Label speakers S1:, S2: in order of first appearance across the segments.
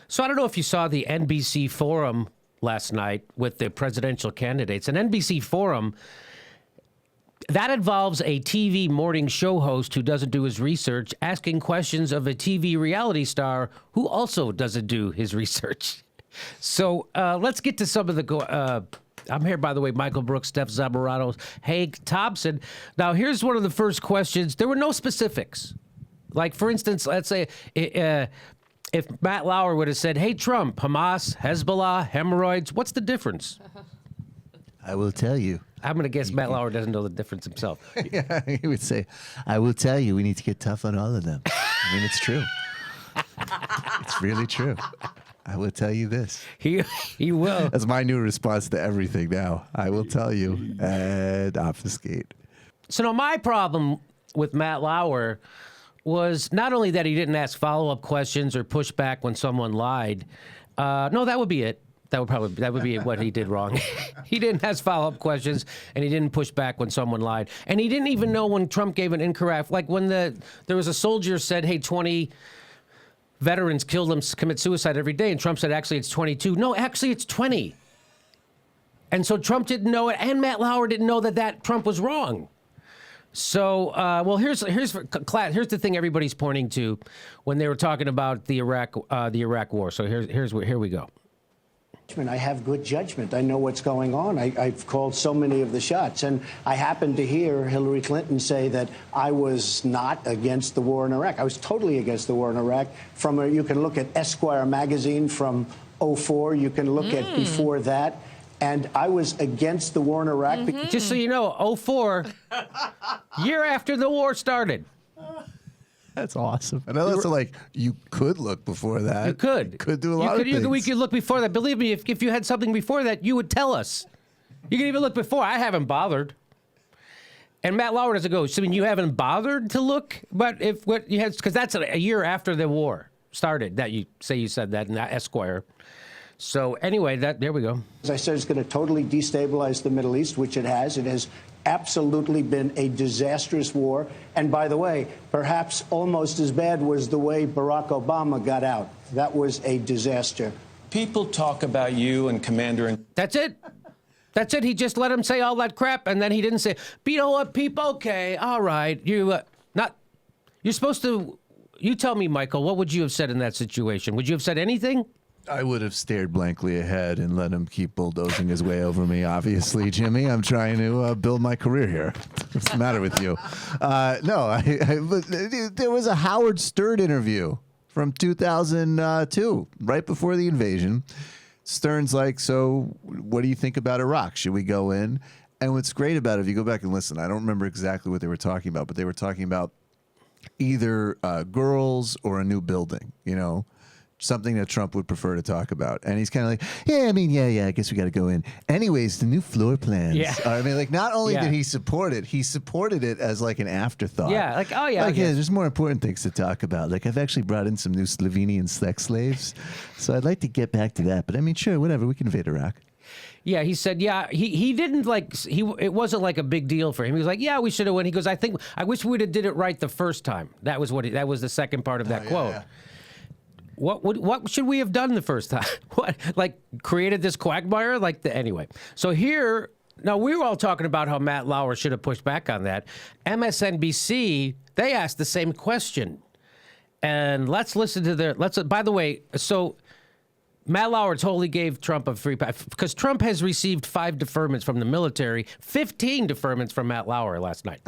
S1: So I don't know if you saw the NBC forum last night with the presidential candidates. An NBC forum, that involves a TV morning show host who doesn't do his research, asking questions of a TV reality star who also doesn't do his research. So let's get to some of the... I'm here, by the way, Michael Brooks, Steph Zamorano, Hank Thompson. Now, here's one of the first questions. There were no specifics. Like, for instance, let's say if Matt Lauer would have said, hey, Trump, Hamas, Hezbollah, hemorrhoids, what's the difference?
S2: I will tell you.
S1: I'm going to guess Matt Lauer doesn't know the difference himself.
S2: Yeah, he would say, I will tell you, we need to get tough on all of them. I mean, it's true. It's really true. I will tell you this.
S1: He will.
S2: That's my new response to everything now. I will tell you and obfuscate.
S1: So now my problem with Matt Lauer was not only that he didn't ask follow-up questions or push back when someone lied. No, that would be it. That would be what he did wrong. He didn't ask follow-up questions, and he didn't push back when someone lied. And he didn't even know when Trump gave an incorrect, like when there was a soldier said, hey, 20 veterans commit suicide every day, and Trump said, actually, it's 22. No, actually, it's 20. And so Trump didn't know it, and Matt Lauer didn't know that Trump was wrong. So, well, here's the thing everybody's pointing to when they were talking about the Iraq War. So here we go.
S3: I have good judgment. I know what's going on. I've called so many of the shots. And I happened to hear Hillary Clinton say that I was not against the war in Iraq. I was totally against the war in Iraq. You can look at Esquire magazine from '04. You can look at before that. And I was against the war in Iraq.
S1: Just so you know, '04, year after the war started.
S2: That's awesome. And also, like, you could look before that.
S1: You could.
S2: You could do a lot of things.
S1: We could look before that. Believe me, if you had something before that, you would tell us. You can even look before. I haven't bothered. And Matt Lauer doesn't go, so I mean, you haven't bothered to look? But if what you had, because that's a year after the war started, that you said that in that Esquire. So anyway, there we go.
S3: As I said, it's going to totally destabilize the Middle East, which it has. It has absolutely been a disastrous war. And by the way, perhaps almost as bad was the way Barack Obama got out. That was a disaster.
S4: People talk about you and Commander...
S1: That's it. That's it. He just let him say all that crap, and then he didn't say, but you know what, people, okay, all right. You're supposed to... You tell me, Michael, what would you have said in that situation? Would you have said anything?
S2: I would have stared blankly ahead and let him keep bulldozing his way over me. Obviously, Jimmy, I'm trying to build my career here. What's the matter with you? There was a Howard Stern interview from 2002, right before the invasion. Stern's like, so what do you think about Iraq? Should we go in? And what's great about it, if you go back and listen, I don't remember exactly what they were talking about, but they were talking about either girls or a new building, you know? Something that Trump would prefer to talk about. And he's kind of like, I guess we got to go in. Anyways, the new floor plans.
S1: Yeah.
S2: I mean, like, not only did he support it, he supported it as like an afterthought.
S1: Yeah, like, oh yeah.
S2: Like, there's more important things to talk about. Like, I've actually brought in some new Slovenian sex slaves. So I'd like to get back to that. But I mean, sure, whatever, we can invade Iraq.
S1: Yeah, he said, he didn't like, it wasn't like a big deal for him. He was like, yeah, we should have won. He goes, I wish we would have did it right the first time. That was that was the second part of that quote. Yeah. What should we have done the first time? What, like, created this quagmire? Anyway. So here, now we were all talking about how Matt Lauer should have pushed back on that. MSNBC, they asked the same question. And let's listen to by the way, so Matt Lauer totally gave Trump a free pass because Trump has received 5 deferments from the military, 15 deferments from Matt Lauer last night.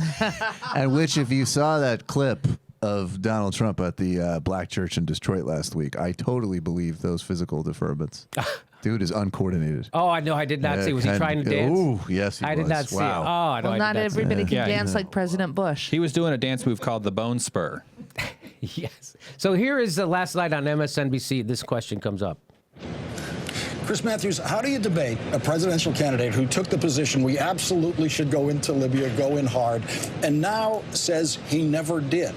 S2: And which, if you saw that clip of Donald Trump at the black church in Detroit last week, I totally believe those physical deferments. Dude is uncoordinated.
S1: Oh, I know. I did not see. Was he trying to dance?
S2: Ooh, yes, he was.
S1: I did not see it. Oh, I know.
S5: Well, not everybody can dance like President Bush.
S4: He was doing a dance move called the Bone Spur.
S1: Yes. So here is the last night on MSNBC. This question comes up.
S6: Chris Mathews, how do you debate a presidential candidate who took the position we absolutely should go into Libya, go in hard, and now says he never did?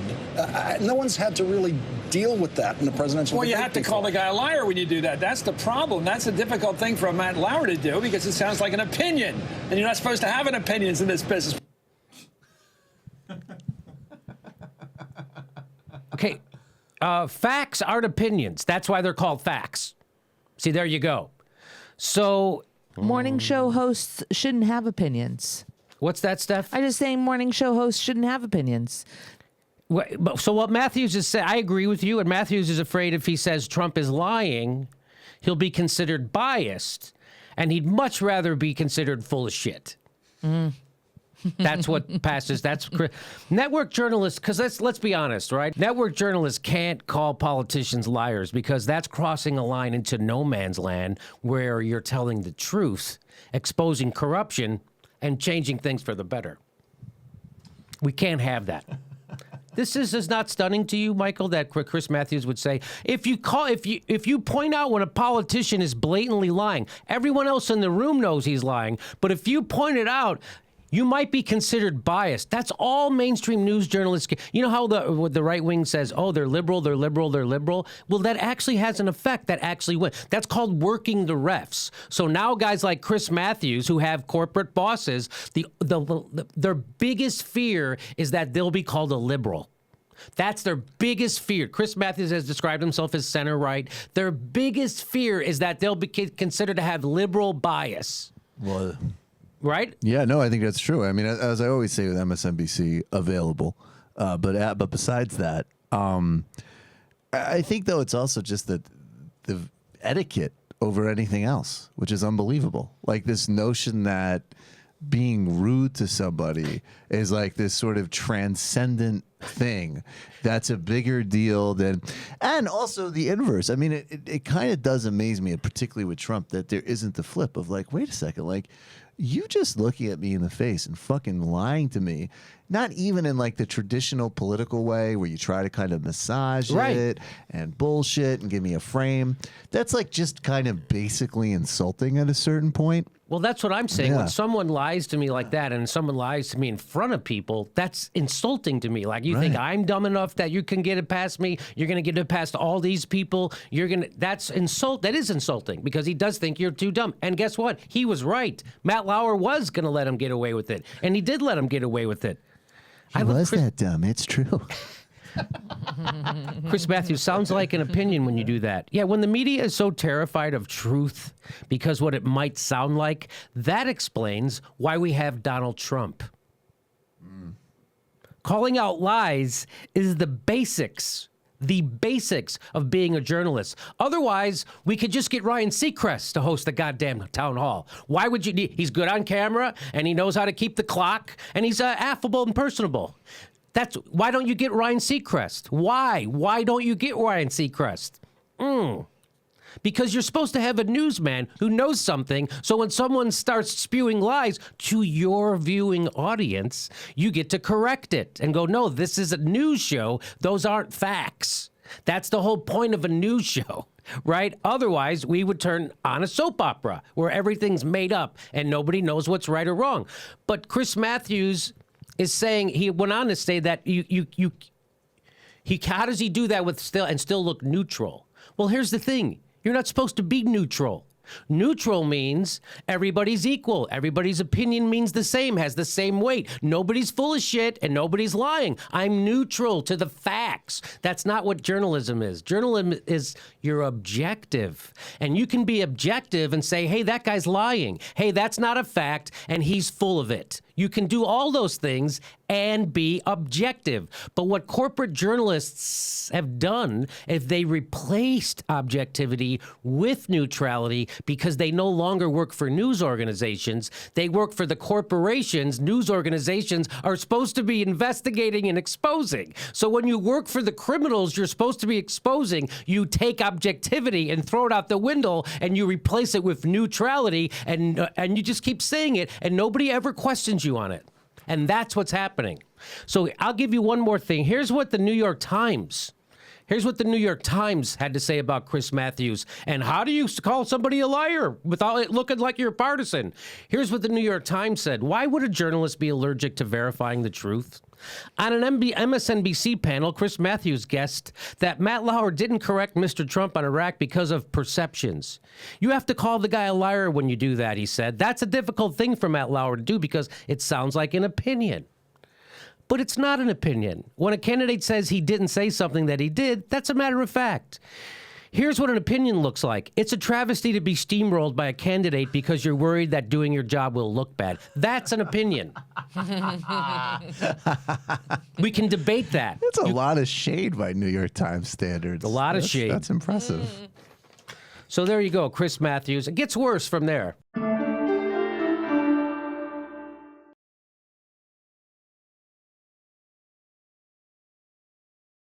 S6: No one's had to really deal with that in the presidential debate.
S7: Well, you have to call the guy a liar when you do that. That's the problem. That's a difficult thing for Matt Lauer to do because it sounds like an opinion, and you're not supposed to have an opinions in this business.
S1: Okay. Facts aren't opinions. That's why they're called facts. See, there you go. So,
S5: Morning show hosts shouldn't have opinions.
S1: what's that, Steph?
S5: I'm just saying morning show hosts shouldn't have opinions.
S1: So what Matthews is saying, I agree with you, and Matthews is afraid if he says Trump is lying, he'll be considered biased, and he'd much rather be considered full of shit. That's what passes. Network journalists, because let's be honest, right? Network journalists can't call politicians liars because that's crossing a line into no man's land where you're telling the truth, exposing corruption, and changing things for the better. We can't have that. This is not stunning to you, Michael, that Chris Mathews would say, if you point out when a politician is blatantly lying, everyone else in the room knows he's lying, but if you point it out, you might be considered biased. That's all mainstream news journalists get. You know how the right wing says, oh, they're liberal, they're liberal, they're liberal? Well, that actually has an effect that actually wins. That's called working the refs. So now guys like Chris Mathews, who have corporate bosses, their biggest fear is that they'll be called a liberal. That's their biggest fear. Chris Mathews has described himself as center-right. Their biggest fear is that they'll be considered to have liberal bias.
S2: Well,
S1: right?
S2: Yeah, no, I think that's true. I mean, as I always say with MSNBC, available. But besides that, I think, though, it's also just that the etiquette over anything else, which is unbelievable. Like this notion that being rude to somebody is like this sort of transcendent thing that's a bigger deal than, and also the inverse. I mean, it kind of does amaze me, and particularly with Trump, that there isn't the flip of like, wait a second, like you just looking at me in the face and fucking lying to me, not even in like the traditional political way where you try to kind of massage it and bullshit and give me a frame. That's like just kind of basically insulting at a certain point.
S1: Well, that's what I'm saying. When someone lies to me like that and someone lies to me in front of people, that's insulting to me. Like, you think I'm dumb enough that you can get it past me? You're going to get it past all these people? That is insulting because he does think you're too dumb. And guess what? He was right. Matt Lauer was going to let him get away with it. And he did let him get away with it.
S2: He was that dumb. It's true.
S1: Chris Mathews, sounds like an opinion when you do that. Yeah, when the media is so terrified of truth because what it might sound like, that explains why we have Donald Trump. Calling out lies is the basics of being a journalist. Otherwise, we could just get Ryan Seacrest to host the goddamn town hall. Why would you? He's good on camera, and he knows how to keep the clock, and he's affable and personable. Why don't you get Ryan Seacrest? Why? Why don't you get Ryan Seacrest? Because you're supposed to have a newsman who knows something, so when someone starts spewing lies to your viewing audience, you get to correct it and go, no, this is a news show. Those aren't facts. That's the whole point of a news show, right? Otherwise, we would turn on a soap opera where everything's made up and nobody knows what's right or wrong. But Chris Mathews is saying, he went on to say that how does he do that with still look neutral? Well, here's the thing. You're not supposed to be neutral. Neutral means everybody's equal. Everybody's opinion means the same, has the same weight. Nobody's full of shit and nobody's lying. I'm neutral to the facts. That's not what journalism is. Journalism is you're objective. And you can be objective and say, hey, that guy's lying. Hey, that's not a fact, and he's full of it. You can do all those things and be objective. But what corporate journalists have done is they replaced objectivity with neutrality because they no longer work for news organizations. They work for the corporations. News organizations are supposed to be investigating and exposing. So when you work for the criminals you're supposed to be exposing, you take objectivity and throw it out the window and you replace it with neutrality and you just keep saying it and nobody ever questions you on it. And that's what's happening. So I'll give you one more thing. Here's what the New York Times had to say about Chris Mathews. And how do you call somebody a liar without it looking like you're partisan? Here's what the New York Times said. Why would a journalist be allergic to verifying the truth? On an MSNBC panel, Chris Mathews guessed that Matt Lauer didn't correct Mr. Trump on Iraq because of perceptions. You have to call the guy a liar when you do that, he said. That's a difficult thing for Matt Lauer to do because it sounds like an opinion. but it's not an opinion. When a candidate says he didn't say something that he did, that's a matter of fact. Here's what an opinion looks like. It's a travesty to be steamrolled by a candidate because you're worried that doing your job will look bad. That's an opinion. We can debate that.
S2: That's a lot of shade by New York Times standards.
S1: A lot of shade.
S2: That's impressive.
S1: So there you go, Chris Mathews. It gets worse from there.